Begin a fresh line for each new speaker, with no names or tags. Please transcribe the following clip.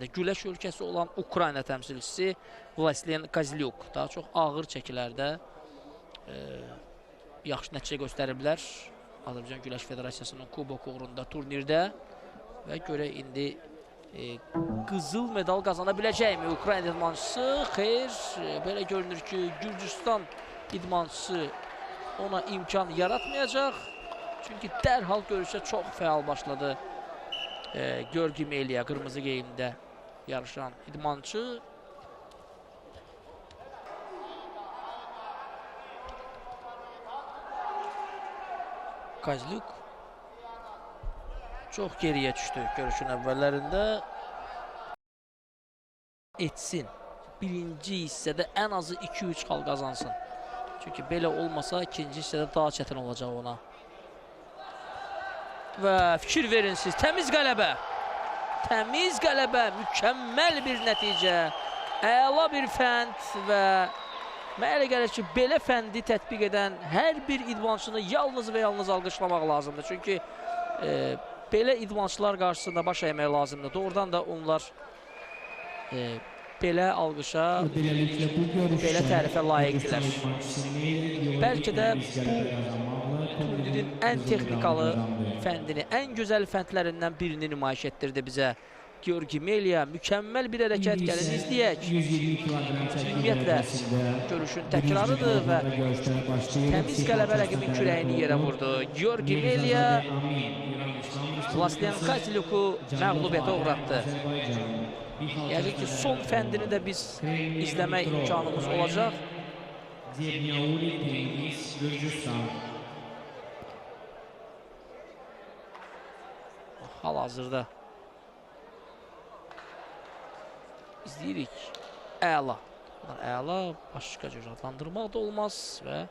çəkilərdə güləş ölkəsi olan Ukrayna təmsilçisi Vlasilen Kozlyuk daha çox ağır çəkilərdə yaxşı nəticə göstəriblər. Azərbaycan Güləş Federasiyasının kubok uğrunda turnirdə və görək indi qızıl medal qazana biləcəkmi Ukrayna idmançısı? Xeyr, belə görünür ki, Gürcüstan idmançısı ona imkan yaratmayacaq. Çünki dərhal görüşə çox fəal başladı Georgi Meliya, qırmızı geyimdə yarışan idmançı. Kozlyuk çox geriyə düşdü görüşün əvvəllərində. Etsin. Birinci hissədə ən azı 2-3 xal qazansın. Çünki belə olmasa ikinci hissədə daha çətin olacaq ona. Və fikir verin siz, təmiz qələbə. Təmiz qələbə, mükəmməl bir nəticə. Əla bir fənd və mənə elə gəlir ki, belə fəndi tətbiq edən hər bir idmançını yalnız və yalnız alqışlamaq lazımdır. Çünki belə idmançılar qarşısında baş əymək lazımdır. Doğrudan da onlar belə alqışa, belə tərifə layiqdirlər. Bəlkə də bu turnirin ən texnikalı fəndini, ən gözəl fəndlərindən birini nümayiş etdirdi bizə Georgi Meliya. Mükəmməl bir hərəkət, gəlin izləyək. Ümumiyyətlə görüşün təkrarıdır və təmiz qələbə rəqibin kürəyini yerə vurdu. Georgi Meliya Vlasilen Kozlyuku məğlubiyyətə uğratdı. Yəqin ki, son fəndini də biz izləmək imkanımız olacaq. Hal-hazırda izləyirik. Əla. Əla, başqa cür adlandırmaq da olmaz və